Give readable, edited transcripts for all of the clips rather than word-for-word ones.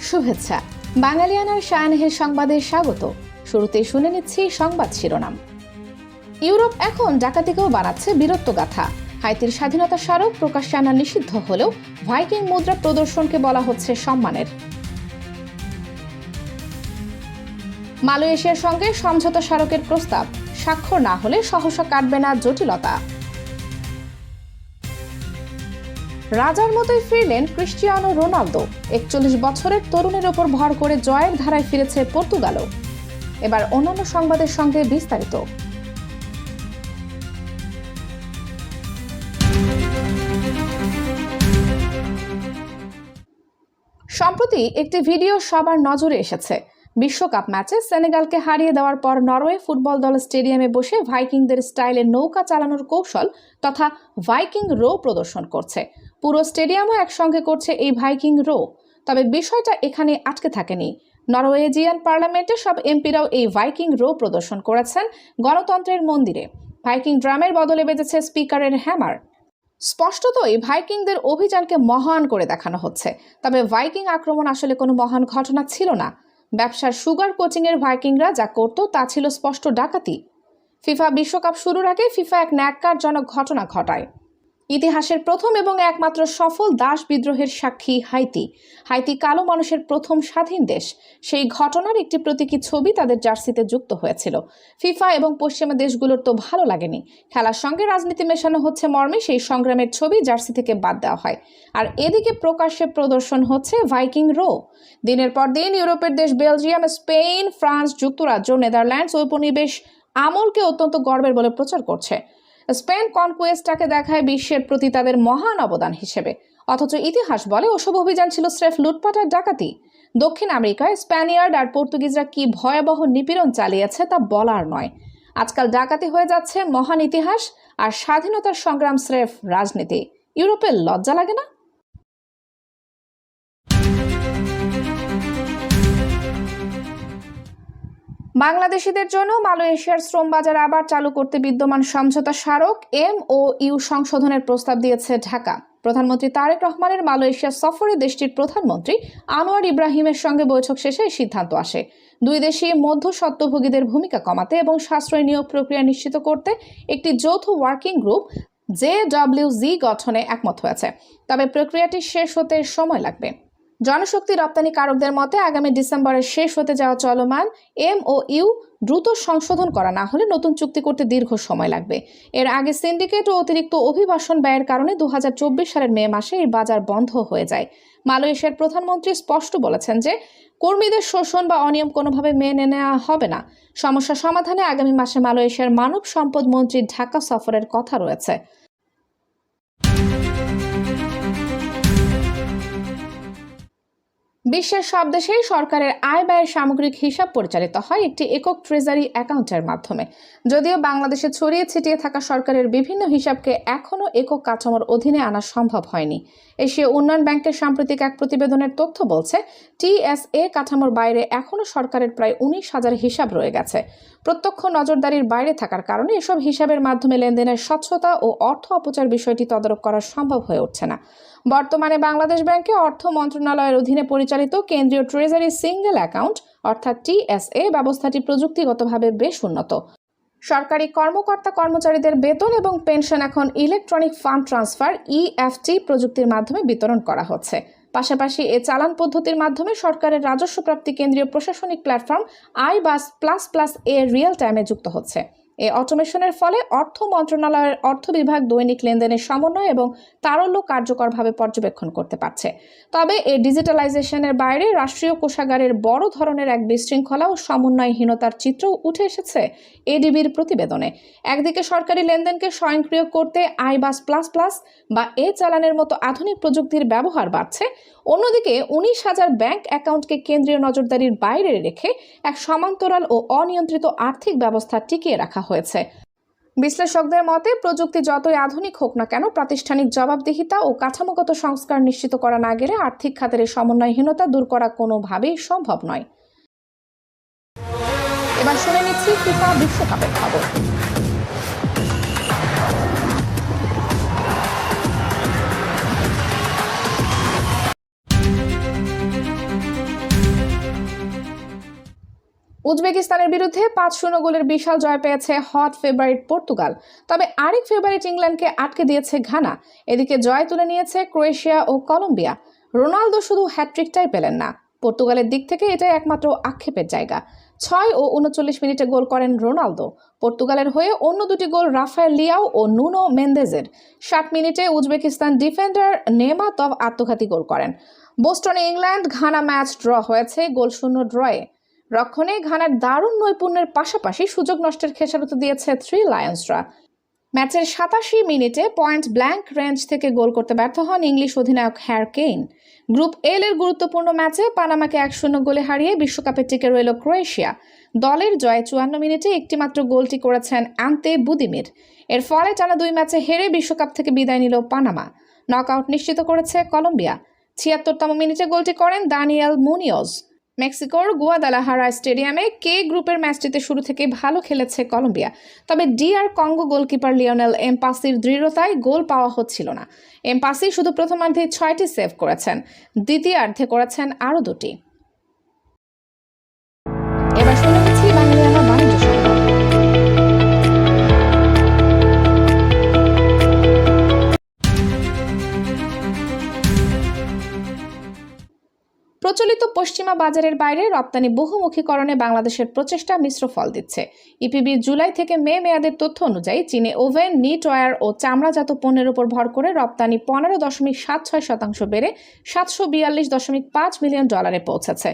শুভেচ্ছা। বাঙালিয়ানার শায়ানহের সংবাদে স্বাগত। শুরুতেই শুনে নিচ্ছি সংবাদ শিরোনাম। ইউরোপ এখন ডাকাতিকেও বানাচ্ছে বীরত্বগাথা। হাইতির স্বাধীনতা স্মারক প্রকাশ্যে আনা নিষিদ্ধ হলেও ভাইকিং মুদ্রা প্রদর্শনকে বলা হচ্ছে সম্মানের। মালয়েশিয়ার সঙ্গে সমঝোতা স্মারকের প্রস্তাব, স্বাক্ষর না হলে সহসা কাটবে না জটিলতা। রাজার মতোই ফিরলেন ক্রিস্টিয়ানো রোনালদো। 41 বছরের তরুণের ওপর ভর করে জয়ের ধারায় ফিরেছে পর্তুগালও। এবার অন্যান্য সংবাদের সঙ্গে বিস্তারিত। সম্প্রতি একটি ভিডিও সবার নজরে এসেছে। বিশ্বকাপ ম্যাচে সেনেগালকে হারিয়ে দেওয়ার পর নরওয়ে ফুটবল দল স্টেডিয়ামে বসে ভাইকিংদের স্টাইলে নৌকা চালানোর কৌশল তথা ভাইকিং রো প্রদর্শন করছে। পুরো স্টেডিয়ামও একসঙ্গে করছে এই ভাইকিং রো। তবে বিষয়টা এখানে আটকে থাকেনি। নরওয়েজিয়ান পার্লামেন্টে সব এমপিরাও এই ভাইকিং রো প্রদর্শন করেছেন গণতন্ত্রের মন্দিরে। ভাইকিং ড্রামের বদলে বেজেছে স্পিকারের হ্যামার। স্পষ্টতই ভাইকিংদের অভিযানকে মহান করে দেখানো হচ্ছে। তবে ভাইকিং আক্রমণ আসলে কোনো মহান ঘটনা ছিল না। ব্যবসার সুগার কোচিংয়ের ভাইকিংরা যা করত তা ছিল স্পষ্ট ডাকাতি। ফিফা বিশ্বকাপ শুরুর আগে ফিফা এক ন্যাক্কারজনক ঘটনা ঘটায়। ইতিহাসের প্রথম এবং একমাত্র সফল দাস বিদ্রোহের সাক্ষী হাইতি। হাইতি কালো মানুষের প্রথম স্বাধীন দেশ। সেই ঘটনার একটি প্রতীকী ছবি তাদের জার্সিতে যুক্ত হয়েছিল। ফিফা এবং পশ্চিমা দেশগুলোর তো ভালো লাগেনি। খেলার সঙ্গে রাজনীতি মেশানো হচ্ছে মর্মে সেই সংগ্রামের ছবি জার্সি থেকে বাদ দেওয়া হয়। আর এদিকে প্রকাশ্যে প্রদর্শন হচ্ছে ভাইকিং রো। দিনের পর দিন ইউরোপের দেশ বেলজিয়াম, স্পেন, ফ্রান্স, যুক্তরাজ্য, নেদারল্যান্ডস ঔপনিবেশ আমলকে অত্যন্ত গর্বের বলে প্রচার করছে। স্পেন কনকুয়েস্টটাকে দেখায় বিশ্বের প্রতি তাদের মহান অবদান হিসেবে। অথচ ইতিহাস বলে ওসব অভিযান ছিল স্রেফ লুটপাট আর ডাকাতি। দক্ষিণ আমেরিকায় স্প্যানিয়ার্ড আর পর্তুগিজরা কি ভয়াবহ নিপীড়ন চালিয়েছে তা বলার নয়। আজকাল ডাকাতি হয়ে যাচ্ছে মহান ইতিহাস আর স্বাধীনতার সংগ্রাম স্রেফ রাজনীতি। ইউরোপের লজ্জা লাগে না? বাংলাদেশিদের জন্য মালয়েশিয়ার শ্রম বাজার আবার চালু করতে বিদ্যমান সমঝোতা স্মারক MOU সংশোধনের প্রস্তাব দিয়েছে ঢাকা। প্রধানমন্ত্রী তারেক রহমানের মালয়েশিয়া সফরে দেশটির প্রধানমন্ত্রী আনোয়ার ইব্রাহিমের সঙ্গে বৈঠক শেষে এই সিদ্ধান্ত আসে। দুই দেশই মধ্যস্বত্বভোগীদের ভূমিকা কমাতে এবং সাশ্রয়ী নিয়োগ প্রক্রিয়া নিশ্চিত করতে একটি যৌথ ওয়ার্কিং গ্রুপ JWG গঠনে একমত হয়েছে। তবে প্রক্রিয়াটি শেষ হতে সময় লাগবে। জনশক্তি রপ্তানিকারকদের মতে আগামী ডিসেম্বরের শেষ হতে যাওয়া চলমান MOU দ্রুত সংশোধন করা না হলে নতুন চুক্তি করতে দীর্ঘ সময় লাগবে। এর আগে সিন্ডিকেট ও অতিরিক্ত অভিবাসন ব্যয়ের কারণে 2024 সালের মে মাসে এই বাজার বন্ধ হয়ে যায়। মালয়েশিয়ার প্রধানমন্ত্রী স্পষ্ট বলেছেন যে কর্মীদের শোষণ বা অনিয়ম কোনোভাবে মেনে নেওয়া হবে না। সমস্যা সমাধানে আগামী মাসে মালয়েশিয়ার মানব সম্পদ মন্ত্রীর ঢাকা সফরের কথা রয়েছে। বিশ্বের সব দেশেই সরকারের আয় ব্যয়ের সামগ্রিক হিসাব পরিচালিত হয় একটি একক ট্রেজারি অ্যাকাউন্টের মাধ্যমে। যদিও বাংলাদেশে ছড়িয়ে ছিটিয়ে থাকা সরকারের বিভিন্ন হিসাবকে এখনও একক কাঠামোর অধীনে আনা সম্ভব হয়নি। এশীয় উন্নয়ন ব্যাংকের সাম্প্রতিক এক প্রতিবেদনের তথ্য বলছে TSA কাঠামোর বাইরে এখনও সরকারের প্রায় 19,000 হিসাব রয়ে গেছে। প্রত্যক্ষ নজরদারির বাইরে থাকার কারণে এসব হিসাবের মাধ্যমে লেনদেনের স্বচ্ছতা ও অর্থ অপচয়ের বিষয়টি তদারক করা সম্ভব হয়ে উঠছে না। বর্তমানে বাংলাদেশ ব্যাংকে অর্থ মন্ত্রণালয়ের অধীনে পরিচালিত কেন্দ্রীয় ট্রেজারি সিঙ্গেল অ্যাকাউন্ট অর্থাৎ TSA ব্যবস্থাটি প্রযুক্তিগতভাবে বেশ উন্নত। সরকারি কর্মকর্তা কর্মচারীদের বেতন এবং পেনশন এখন ইলেকট্রনিক ফান্ড ট্রান্সফার EFT প্রযুক্তির মাধ্যমে বিতরণ করা হচ্ছে। পাশাপাশি এ চালান পদ্ধতির মাধ্যমে সরকারের রাজস্ব প্রাপ্তি কেন্দ্রীয় প্রশাসনিক প্ল্যাটফর্ম iBus++ এর রিয়েল টাইমে যুক্ত হচ্ছে। এই অটোমেশনের ফলে অর্থ মন্ত্রণালয়ের অর্থ বিভাগ দৈনিক লেনদেনের সমন্বয় এবং তারল্য কার্যকরভাবে পর্যবেক্ষণ করতে পারছে। তবে এই ডিজিটালাইজেশনের বাইরে রাষ্ট্রীয় কোষাগারের বড় ধরনের এক বিশৃঙ্খলা ও সমন্বয়হীনতার চিত্র উঠে এসেছে ADBর প্রতিবেদনে। একদিকে সরকারি লেনদেনকে স্বয়ংক্রিয় করতে iBus++ বা চালানের মতো আধুনিক প্রযুক্তির ব্যবহার বাড়ছে, অন্যদিকে 19,000 ব্যাংক অ্যাকাউন্টকে কেন্দ্রীয় নজরদারির বাইরে রেখে এক সমান্তরাল ও অনিয়ন্ত্রিত আর্থিক ব্যবস্থা টিকিয়ে রাখা হয়েছে। বিশ্লেষকদের মতে প্রযুক্তি যতই আধুনিক হোক না কেন, প্রাতিষ্ঠানিক জবাবদিহিতা ও কাঠামোগত সংস্কার নিশ্চিত করা না গেলে আর্থিক খাতের সমন্বয়হীনতা দূর করা কোনোভাবেই সম্ভব নয়। এবার শুনে নিচ্ছি ফিফা বিশ্বকাপের খবর। উজবেকিস্তানের বিরুদ্ধে 5-0 গোলের বিশাল জয় পেয়েছে হট ফেভারিট পর্তুগাল। তবে আরেক ফেভারিট ইংল্যান্ডকে আটকে দিয়েছে ঘানা। এদিকে জয় তুলে নিয়েছে ক্রোয়েশিয়া ও কলম্বিয়া। রোনালদো শুধু হ্যাটট্রিকটাই পেলেন না, পর্তুগালের দিক থেকে এটাই একমাত্র আক্ষেপের জায়গা। 6 ও 39 মিনিটে গোল করেন রোনালদো। পর্তুগালের হয়ে অন্য দুটি গোল রাফায়েল লিয়াও ও নুনো মেন্দেজের। 60 মিনিটে উজবেকিস্তান ডিফেন্ডার নেমাতভ আত্মঘাতী গোল করেন। বোস্টনে ইংল্যান্ড ঘানা ম্যাচ ড্র হয়েছে গোলশূন্য ড্রয়ে। রক্ষণে ঘানার দারুণ নৈপুণ্যের পাশাপাশি সুযোগ নষ্টের খেসারত দিয়েছে থ্রি লায়ন্সরা। ম্যাচের 87 মিনিটে পয়েন্ট ব্ল্যাঙ্ক রেঞ্জ থেকে গোল করতে ব্যর্থ হন ইংলিশ অধিনায়ক হ্যারি কেইন। গ্রুপ এল এর গুরুত্বপূর্ণ ম্যাচে পানামাকে 1-0 গোলে হারিয়ে বিশ্বকাপে টিকে রইল ক্রোয়েশিয়া। দলের জয়ে 54 মিনিটে একটিমাত্র গোলটি করেছেন আন্তে বুদিমির। এর ফলে টানা 2 ম্যাচে হেরে বিশ্বকাপ থেকে বিদায় নিল পানামা। নকআউট নিশ্চিত করেছে কলম্বিয়া। 76তম মিনিটে গোলটি করেন দানিয়েল মুনিওজ। মেক্সিকোর গুয়াদালাহারা স্টেডিয়ামে কে গ্রুপের ম্যাচটিতে শুরু থেকে ভালো খেলেছে কলম্বিয়া। তবে ডিআর কঙ্গো গোলকিপার লিওনেল এমপাসির দৃঢ়তায় গোল পাওয়া হচ্ছিল না। এমপাসি শুধু প্রথমার্ধে 6টি সেভ করেছেন, দ্বিতীয়ার্ধে করেছেন আরও 2টি। এবার শুনে নিচ্ছি বাংলালিয়ানা বাণিজ্য সংবাদ। প্রচলিত পশ্চিমা বাজারের বাইরে রপ্তানি বহুমুখীকরণে বাংলাদেশের প্রচেষ্টা মিশ্র ফল দিচ্ছে। ইপিবির জুলাই থেকে মে মেয়াদের তথ্য অনুযায়ী চীনে ওভেন, নিট ওয়্যার ও চামড়াজাত পণ্যের উপর ভর করে রপ্তানি 15.76% বেড়ে $742.5 মিলিয়ন পৌঁছেছে।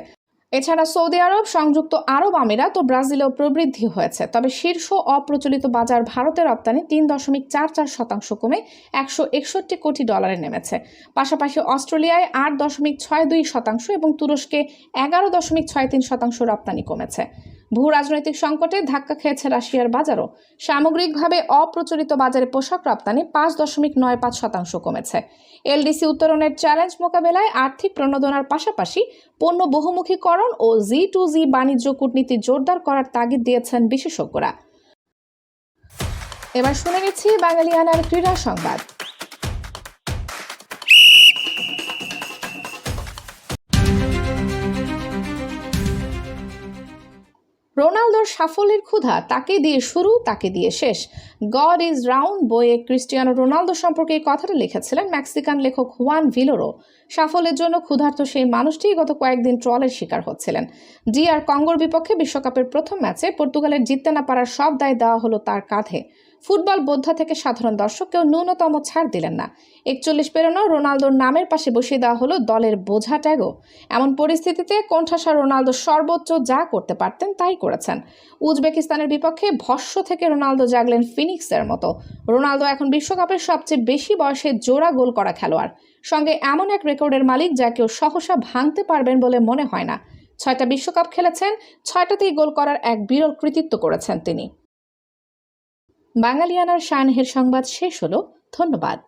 এছাড়া সৌদি আরব, সংযুক্ত আরব আমিরাত ও ব্রাজিলেও প্রবৃদ্ধি হয়েছে। তবে শীর্ষ অপ্রচলিত বাজার ভারতে রপ্তানি 3.44% কমে $161 কোটি নেমেছে। পাশাপাশি অস্ট্রেলিয়ায় 8.62% এবং তুরস্কে 11.63% রপ্তানি কমেছে। ভূ রাজনৈতিক সংকটে ধাক্কা খেয়েছে রাশিয়ার বাজারও। সামগ্রিকভাবে অপ্রচলিত বাজারে পোশাক রপ্তানি 5.95% কমেছে। এলডিসি উত্তরণের চ্যালেঞ্জ মোকাবেলায় আর্থিক প্রণোদনার পাশাপাশি পণ্য বহুমুখীকরণ ও G2G বাণিজ্য কূটনীতি জোরদার করার তাগিদ দিয়েছেন বিশেষজ্ঞরা। এবার শুনে নিচ্ছি বাঙালিয়ানার ক্রীড়া সংবাদ। রোনালদোর সাফল্যের ক্ষুধা তাকে দিয়ে শুরু, তাকে দিয়ে শেষ। গড ইজ রাউন্ড বইয়ে ক্রিস্টিয়ানো রোনালদো সম্পর্কে এই কথাটা লিখেছিলেন মেক্সিকান লেখক হুয়ান ভিলোরো। সাফল্যের জন্য ক্ষুধার্ত সেই মানুষটি গত কয়েকদিন ট্রলের শিকার হচ্ছিলেন। ডিআর কঙ্গোর বিপক্ষে বিশ্বকাপের প্রথম ম্যাচে পর্তুগালের জিততে না পারার সব দায় দেওয়া হলো তার কাঁধে। ফুটবল বোদ্ধা থেকে সাধারণ দর্শক কেউ ন্যূনতম ছাড় দিলেন না। 41 পেরোনো রোনালদোর নামের পাশে বসিয়ে দেওয়া হলো দলের বোঝা ট্যাগও। এমন পরিস্থিতিতে কোণঠাসা রোনালদো সর্বোচ্চ যা করতে পারতেন তাই করেছেন। উজবেকিস্তানের বিপক্ষে ভস্ম থেকে রোনালদো জাগলেন ফিনিক্সের মতো। রোনালদো এখন বিশ্বকাপের সবচেয়ে বেশি বয়সে জোড়া গোল করা খেলোয়াড়, সঙ্গে এমন এক রেকর্ডের মালিক যা কেউ সহসা ভাঙতে পারবেন বলে মনে হয় না। 6টা বিশ্বকাপ খেলেছেন, 6টাতেই গোল করার এক বিরল কৃতিত্ব করেছেন তিনি। বাঙালিয়ানার শানহের সংবাদ শেষ হলো। ধন্যবাদ।